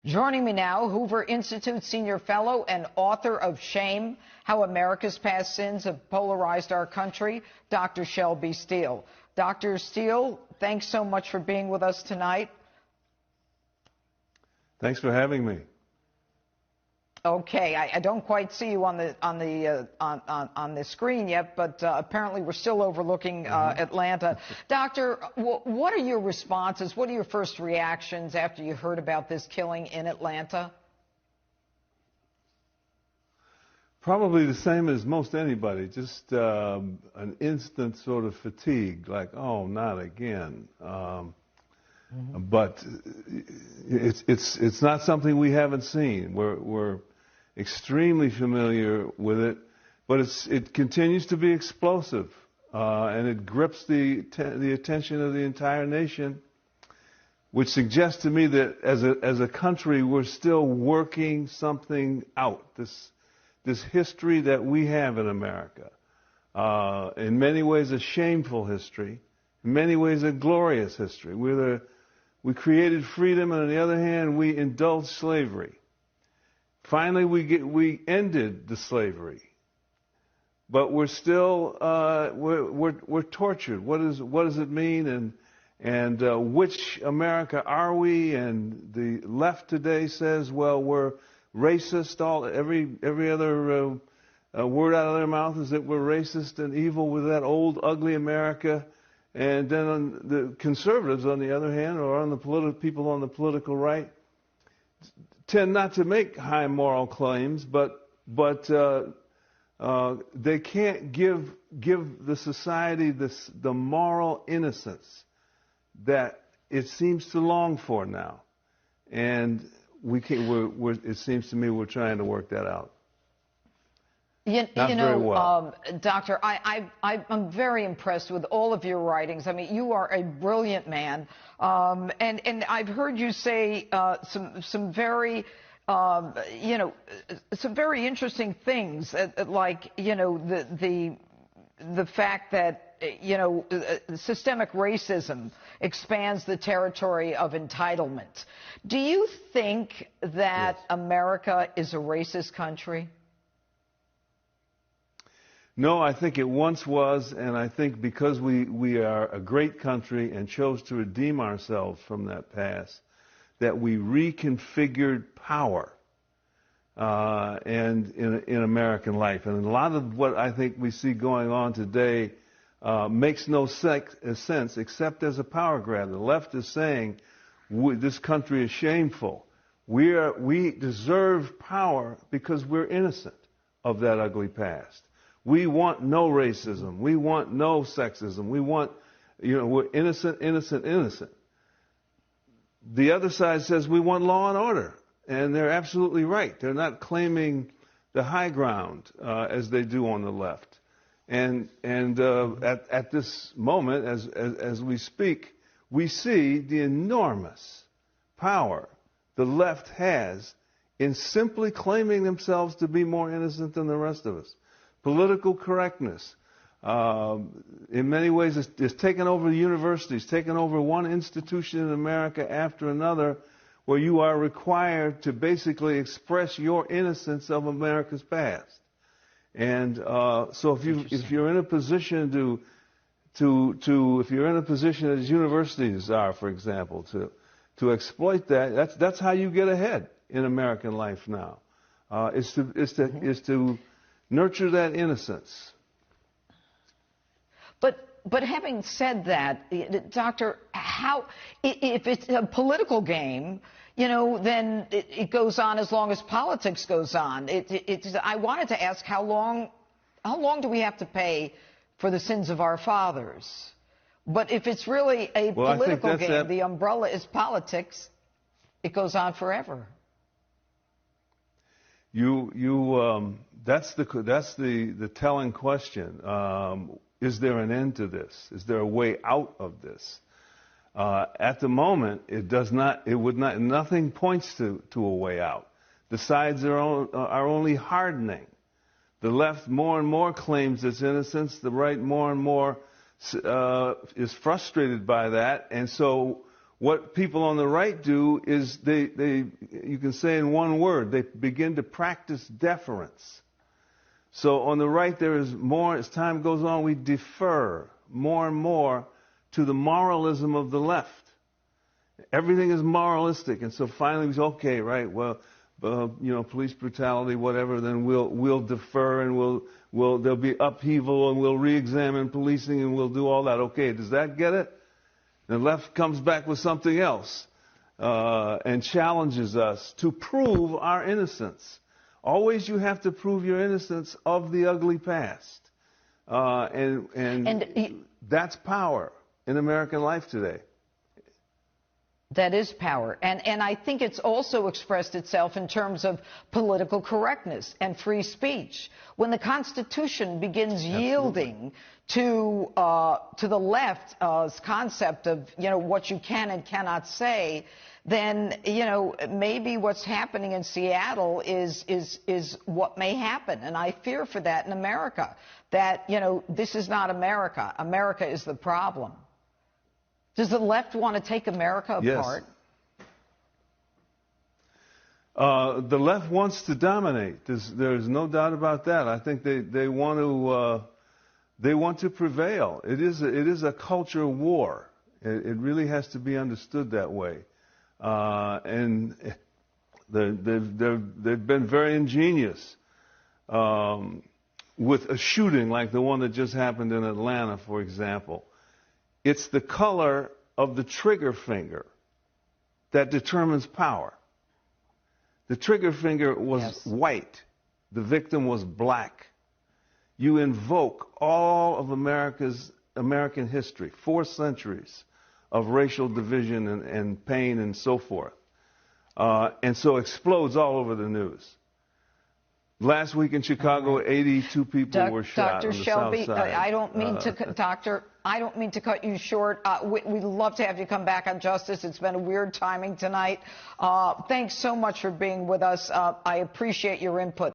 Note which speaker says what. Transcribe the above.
Speaker 1: Joining me now, Hoover Institute Senior Fellow and author of Shame, How America's Past Sins Have Polarized Our Country, Dr. Shelby Steele. Dr. Steele, thanks so much for being with us tonight.
Speaker 2: Thanks for having me.
Speaker 1: Okay, I don't quite see you on the screen yet, but apparently we're still overlooking Atlanta. Doctor, what are your responses? What are your first reactions after you heard about this killing in Atlanta?
Speaker 2: Probably the same as most anybody, just an instant sort of fatigue, like, oh, not again. But it's not something we haven't seen. We're extremely familiar with it, but it continues to be explosive, and it grips the attention of the entire nation, which suggests to me that as a country we're still working something out. This history that we have in America, in many ways a shameful history, in many ways a glorious history. We created freedom, and on the other hand, we indulged slavery. Finally, we ended the slavery, but we're still we're tortured. What does it mean, and which America are we? And the left today says, well, we're racist. Every other word out of their mouth is that we're racist and evil with that old ugly America. And then the conservatives, on the other hand, or on the people on the political right, tend not to make high moral claims, but they can't give the society the moral innocence that it seems to long for now, and it seems to me we're trying to work that out.
Speaker 1: Doctor, I'm very impressed with all of your writings. I mean, you are a brilliant man, and I've heard you say some very, some very interesting things, like the fact that systemic racism expands the territory of entitlement. Do you think that America is a racist country?
Speaker 2: No, I think it once was, and I think because we are a great country and chose to redeem ourselves from that past, that we reconfigured power and in American life. And a lot of what I think we see going on today makes no sense except as a power grab. The left is saying this country is shameful. We deserve power because we're innocent of that ugly past. We want no racism. We want no sexism. We want, we're innocent, innocent, innocent. The other side says we want law and order, and they're absolutely right. They're not claiming the high ground as they do on the left. And at this moment, as we speak, we see the enormous power the left has in simply claiming themselves to be more innocent than the rest of us. Political correctness, in many ways, is taken over the universities, taken over one institution in America after another, where you are required to basically express your innocence of America's past. And so if you're in a position if you're in a position as universities are, for example, to exploit that's how you get ahead in American life now. Is to nurture that innocence.
Speaker 1: But having said that, Doctor, if it's a political game, then it goes on as long as politics goes on. I wanted to ask how long do we have to pay for the sins of our fathers? But if it's really a political game, the umbrella is politics, it goes on forever. That's the telling question. Is there an end to this? Is there a way out of this? At the moment, nothing points to a way out. The sides are only hardening. The left more and more claims its innocence. The right more and more is frustrated by that. And so
Speaker 2: What people on the right do is you can say in one word, they begin to practice deference. So on the right there is more, as time goes on, we defer more and more to the moralism of the left. Everything is moralistic, and so finally we say, okay, right, well, police brutality, whatever, then we'll defer and there'll be upheaval and we'll re-examine policing and we'll do all that. Okay, does that get it? The left comes back with something else and challenges us to prove our innocence. Always you have to prove your innocence of the ugly past. And that's power in American life today.
Speaker 1: That is power. And I think it's also expressed itself in terms of political correctness and free speech. When the Constitution begins yielding to the left's concept of, what you can and cannot say, then, maybe what's happening in Seattle is what may happen. And I fear for that in America, that, this is not America. America is the problem. Does the left want to take America apart?
Speaker 2: Yes. The left wants to dominate. There's no doubt about that. I think they want to prevail. It is a culture war. It really has to be understood that way. And they've been very ingenious with a shooting like the one that just happened in Atlanta, for example. It's the color of the trigger finger that determines power. The trigger finger was white. The victim was black. You invoke all of American history, 4 centuries of racial division and pain and so forth. And so explodes all over the news. Last week in Chicago, 82 people were shot on the
Speaker 1: Shelby,
Speaker 2: south side.
Speaker 1: I don't mean to cut you short. We'd love to have you come back on Justice. It's been a weird timing tonight. Thanks so much for being with us. I appreciate your input.